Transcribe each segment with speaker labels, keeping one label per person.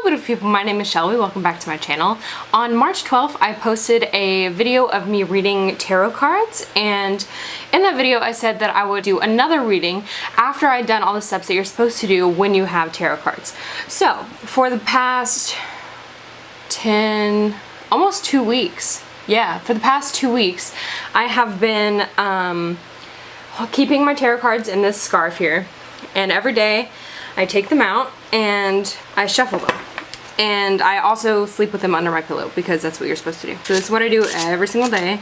Speaker 1: beautiful people, my name is Shelby. Welcome back to my channel. On March 12th, I posted a video of me reading tarot cards, and in that video I said that I would do another reading after I'd done all the steps that you're supposed to do when you have tarot cards. So, for the past almost 2 weeks, for the past 2 weeks, I have been keeping my tarot cards in this scarf here, and every day I take them out and I shuffle them. And I also sleep with them under my pillow because that's what you're supposed to do. So this is what I do every single day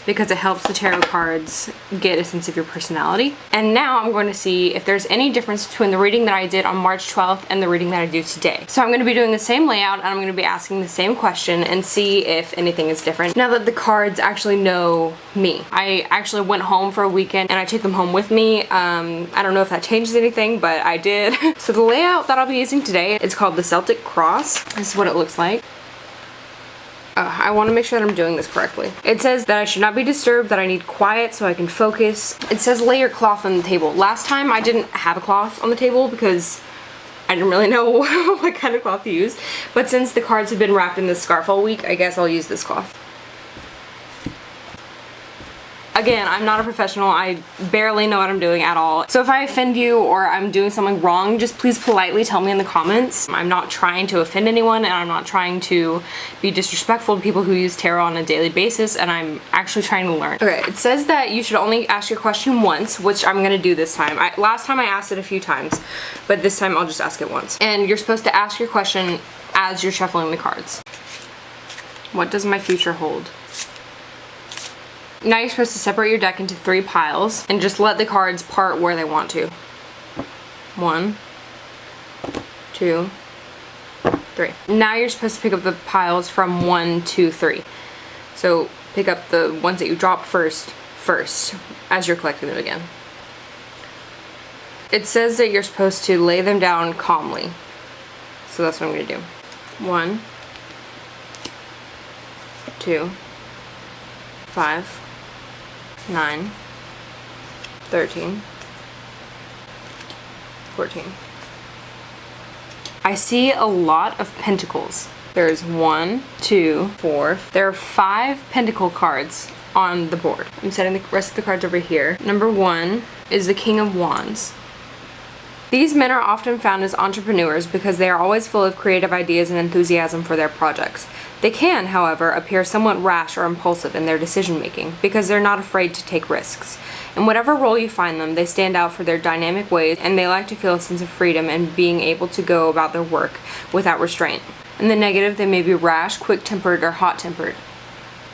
Speaker 1: because it helps the tarot cards get a sense of your personality. And now I'm going to see if there's any difference between the reading that I did on March 12th and the reading that I do today. So I'm going to be doing the same layout and I'm going to be asking the same question and see if anything is different now that the cards actually know me. I actually went home for a weekend and I took them home with me. I don't know if that changes anything, but I did. So the layout that I'll be using today is called the Celtic Cross. This is what it looks like. I want to make sure that I'm doing this correctly. It says that I should not be disturbed, that I need quiet so I can focus. It says lay your cloth on the table. Last time I didn't have a cloth on the table because I didn't really know what kind of cloth to use. But since the cards have been wrapped in this scarf all week, I guess I'll use this cloth. Again, I'm not a professional. I barely know what I'm doing at all. So if I offend you or I'm doing something wrong, just please politely tell me in the comments. I'm not trying to offend anyone and I'm not trying to be disrespectful to people who use tarot on a daily basis, and I'm actually trying to learn. Okay, it says that you should only ask your question once, which I'm gonna do this time. Last time I asked it a few times, but this time I'll just ask it once. And you're supposed to ask your question as you're shuffling the cards. What does my future hold? Now you're supposed to separate your deck into 3 piles and just let the cards part where they want to. 1, 2, 3. Now you're supposed to pick up the piles from 1 to 3. So pick up the ones that you dropped first as you're collecting them again. It says that you're supposed to lay them down calmly. So that's what I'm going to do. 1, 2, 5, 9, 13, 14. I see a lot of pentacles. There's 1, 2, 4. There are 5 pentacle cards on the board. I'm setting the rest of the cards over here. Number 1 is the King of Wands. These men are often found as entrepreneurs because they are always full of creative ideas and enthusiasm for their projects. They can, however, appear somewhat rash or impulsive in their decision-making because they're not afraid to take risks. In whatever role you find them, they stand out for their dynamic ways and they like to feel a sense of freedom and being able to go about their work without restraint. In the negative, they may be rash, quick-tempered, or hot-tempered.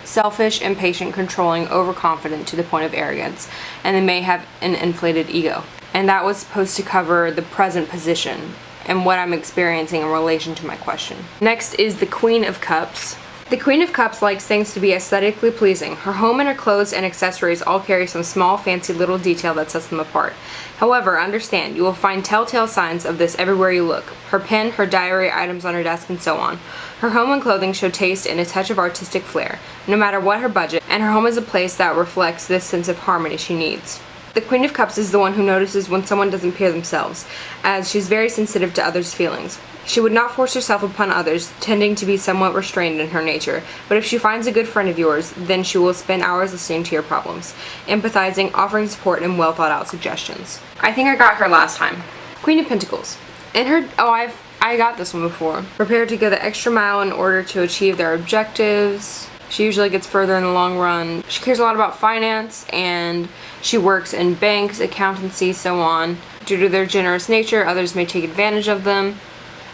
Speaker 1: Selfish, impatient, controlling, overconfident to the point of arrogance, and they may have an inflated ego. And that was supposed to cover the present position and what I'm experiencing in relation to my question. Next is the Queen of Cups. The Queen of Cups likes things to be aesthetically pleasing. Her home and her clothes and accessories all carry some small, fancy little detail that sets them apart. However, understand, you will find telltale signs of this everywhere you look. Her pen, her diary, items on her desk, and so on. Her home and clothing show taste and a touch of artistic flair, no matter what her budget, and her home is a place that reflects this sense of harmony she needs. The Queen of Cups is the one who notices when someone doesn't appear themselves, as she's very sensitive to others' feelings. She would not force herself upon others, tending to be somewhat restrained in her nature, but if she finds a good friend of yours, then she will spend hours listening to your problems, empathizing, offering support, and well thought out suggestions. I think I got her last time. Queen of Pentacles. In her, I got this one before. Prepared to go the extra mile in order to achieve their objectives. She usually gets further in the long run. She cares a lot about finance and she works in banks, accountancy, so on. Due to their generous nature, others may take advantage of them.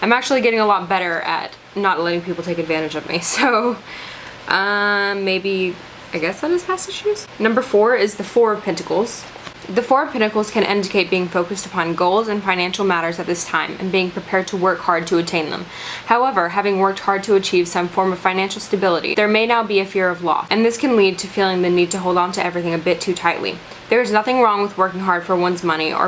Speaker 1: I'm actually getting a lot better at not letting people take advantage of me, so maybe, I guess that is past issues. Number 4 is the Four of Pentacles. The Four of Pentacles can indicate being focused upon goals and financial matters at this time and being prepared to work hard to attain them. However, having worked hard to achieve some form of financial stability, there may now be a fear of loss, and this can lead to feeling the need to hold on to everything a bit too tightly. There is nothing wrong with working hard for one's money or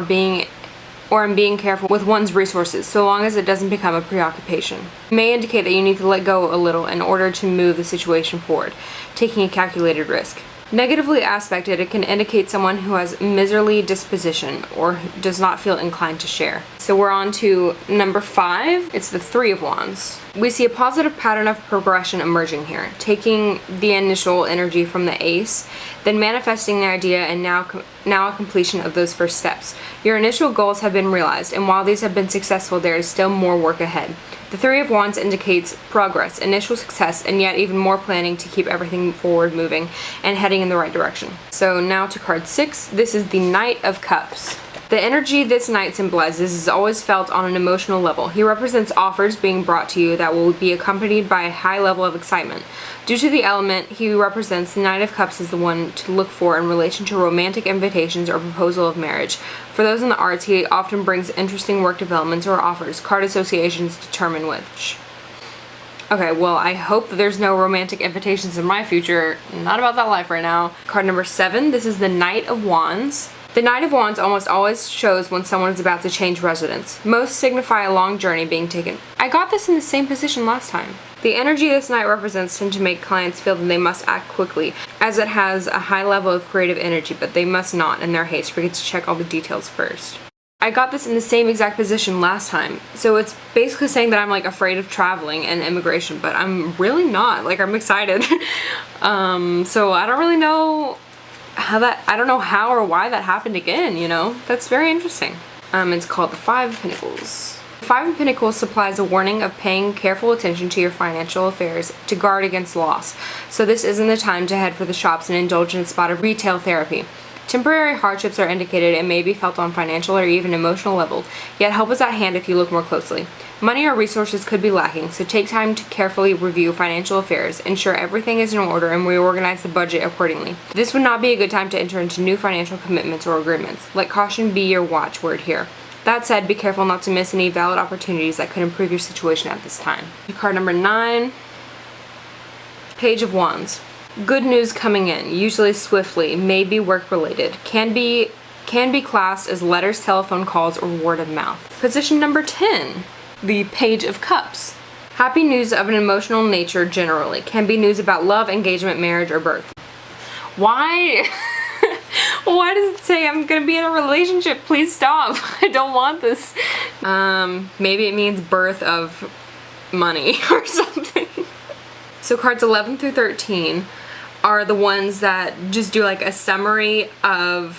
Speaker 1: in being careful with one's resources, so long as it doesn't become a preoccupation. It may indicate that you need to let go a little in order to move the situation forward, taking a calculated risk. Negatively aspected, it can indicate someone who has miserly disposition or does not feel inclined to share. So we're on to number 5. It's the Three of Wands. We see a positive pattern of progression emerging here, taking the initial energy from the Ace, then manifesting the idea, and now a completion of those first steps. Your initial goals have been realized, and while these have been successful, there is still more work ahead. The Three of Wands indicates progress, initial success, and yet even more planning to keep everything forward moving and heading in the right direction. So now to card 6. This is the Knight of Cups. The energy this knight symbolizes is always felt on an emotional level. He represents offers being brought to you that will be accompanied by a high level of excitement. Due to the element he represents, the Knight of Cups is the one to look for in relation to romantic invitations or proposal of marriage. For those in the arts, he often brings interesting work developments or offers. Card associations determine which. Okay, well, I hope that there's no romantic invitations in my future. Not about that life right now. Card number 7. This is the Knight of Wands. The Knight of Wands almost always shows when someone is about to change residence. Most signify a long journey being taken. I got this in the same position last time. The energy this knight represents tend to make clients feel that they must act quickly, as it has a high level of creative energy, but they must not, in their haste, forget to check all the details first. I got this in the same exact position last time, so it's basically saying that I'm like afraid of traveling and immigration, but I'm really not. Like, I'm excited. So I don't really know I don't know how or why that happened again, you know? That's very interesting. It's called the Five of Pentacles. The Five of Pentacles supplies a warning of paying careful attention to your financial affairs to guard against loss. So this isn't the time to head for the shops and indulge in a spot of retail therapy. Temporary hardships are indicated and may be felt on financial or even emotional level, yet help is at hand if you look more closely. Money or resources could be lacking, so take time to carefully review financial affairs, ensure everything is in order, and reorganize the budget accordingly. This would not be a good time to enter into new financial commitments or agreements. Let caution be your watchword here. That said, be careful not to miss any valid opportunities that could improve your situation at this time. Card number 9, Page of Wands. Good news coming in, usually swiftly, may be work-related, can be classed as letters, telephone calls, or word of mouth. Position number 10, the Page of Cups. Happy news of an emotional nature generally, can be news about love, engagement, marriage, or birth. Why? Why does it say I'm gonna be in a relationship? Please stop. I don't want this. Maybe it means birth of money or something. So cards 11 through 13 are the ones that just do like a summary of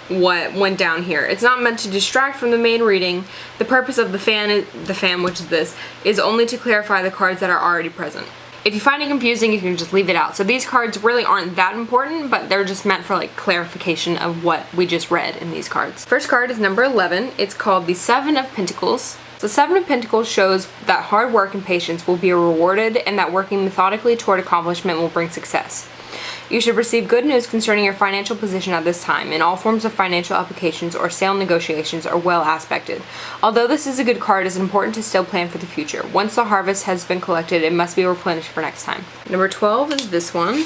Speaker 1: what went down here. It's not meant to distract from the main reading. The purpose of the fan, which is this, is only to clarify the cards that are already present. If you find it confusing, you can just leave it out. So these cards really aren't that important, but they're just meant for like clarification of what we just read in these cards. First card is number 11. It's called the Seven of Pentacles. The Seven of Pentacles shows that hard work and patience will be rewarded and that working methodically toward accomplishment will bring success. You should receive good news concerning your financial position at this time, and all forms of financial applications or sale negotiations are well aspected. Although this is a good card, it is important to still plan for the future. Once the harvest has been collected, it must be replenished for next time. Number 12 is this one.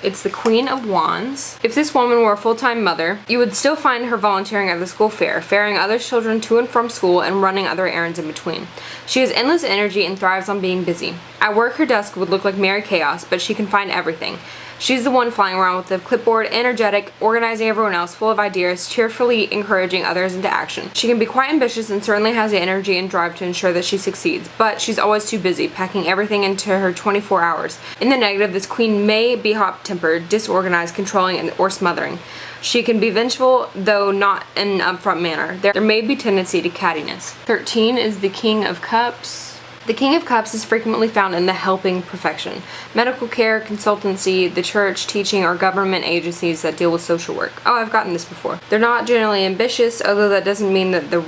Speaker 1: It's the Queen of Wands. If this woman were a full-time mother, you would still find her volunteering at the school fair, ferrying other children to and from school and running other errands in between. She has endless energy and thrives on being busy. At work, her desk would look like merry chaos, but she can find everything. She's the one flying around with the clipboard, energetic, organizing everyone else, full of ideas, cheerfully encouraging others into action. She can be quite ambitious and certainly has the energy and drive to ensure that she succeeds, but she's always too busy, packing everything into her 24 hours. In the negative, this queen may be hot-tempered, disorganized, controlling, or smothering. She can be vengeful, though not in an upfront manner. There may be tendency to cattiness. 13 is the King of Cups. The King of Cups is frequently found in the helping profession. Medical care, consultancy, the church, teaching, or government agencies that deal with social work. Oh, I've gotten this before. They're not generally ambitious, although that doesn't mean that in the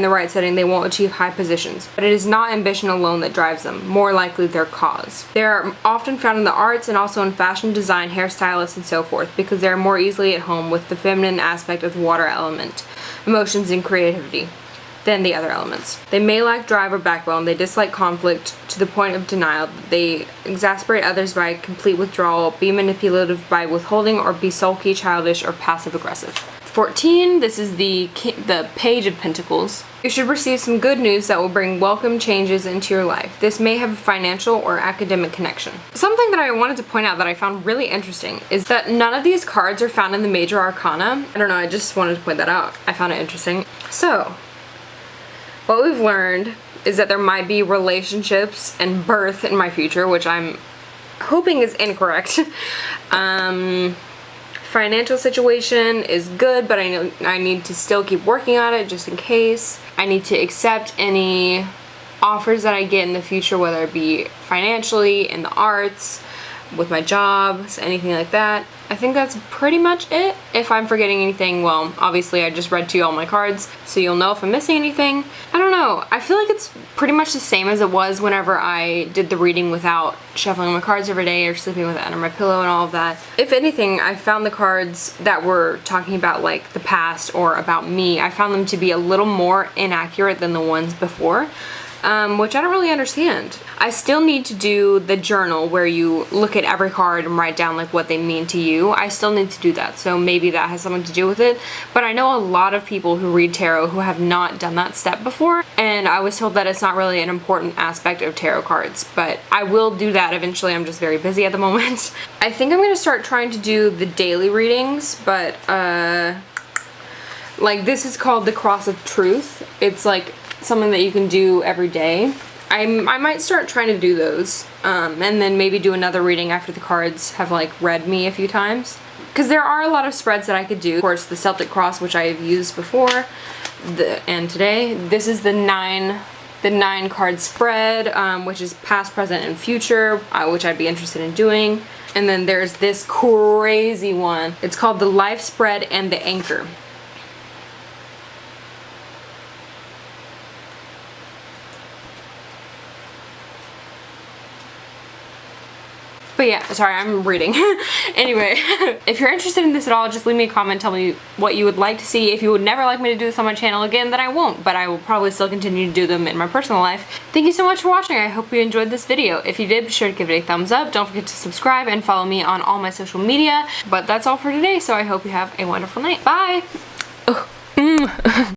Speaker 1: right setting they won't achieve high positions. But it is not ambition alone that drives them, more likely their cause. They are often found in the arts and also in fashion design, hairstylists, and so forth, because they are more easily at home with the feminine aspect of the water element, emotions, and creativity than the other elements. They may lack drive or backbone. They dislike conflict to the point of denial. They exasperate others by complete withdrawal, be manipulative by withholding, or be sulky, childish, or passive aggressive. 14, this is the Page of Pentacles. You should receive some good news that will bring welcome changes into your life. This may have a financial or academic connection. Something that I wanted to point out that I found really interesting is that none of these cards are found in the major arcana. I don't know, I just wanted to point that out. I found it interesting. So, what we've learned is that there might be relationships and birth in my future, which I'm hoping is incorrect. Financial situation is good, but I know I need to still keep working on it just in case. I need to accept any offers that I get in the future, whether it be financially, in the arts, with my jobs, anything like that. I think that's pretty much it. If I'm forgetting anything, well, obviously I just read to you all my cards, so you'll know if I'm missing anything. I don't know. I feel like it's pretty much the same as it was whenever I did the reading without shuffling my cards every day or sleeping with it under my pillow and all of that. If anything, I found the cards that were talking about like the past or about me, I found them to be a little more inaccurate than the ones before. Which I don't really understand. I still need to do the journal where you look at every card and write down like what they mean to you. I still need to do that, so maybe that has something to do with it. But I know a lot of people who read tarot who have not done that step before, and I was told that it's not really an important aspect of tarot cards, but I will do that eventually. I'm just very busy at the moment. I think I'm gonna start trying to do the daily readings, but like this is called the Cross of Truth. It's like something that you can do every day. I might start trying to do those, and then maybe do another reading after the cards have like read me a few times. Because there are a lot of spreads that I could do. Of course, the Celtic Cross, which I have used before, and today. This is the nine card spread, which is past, present, and future, which I'd be interested in doing. And then there's this crazy one. It's called the Life Spread and the Anchor. But yeah, sorry, I'm reading. Anyway, if you're interested in this at all, just leave me a comment, tell me what you would like to see. If you would never like me to do this on my channel again, then I won't, but I will probably still continue to do them in my personal life. Thank you so much for watching. I hope you enjoyed this video. If you did, be sure to give it a thumbs up. Don't forget to subscribe and follow me on all my social media. But that's all for today, so I hope you have a wonderful night. Bye!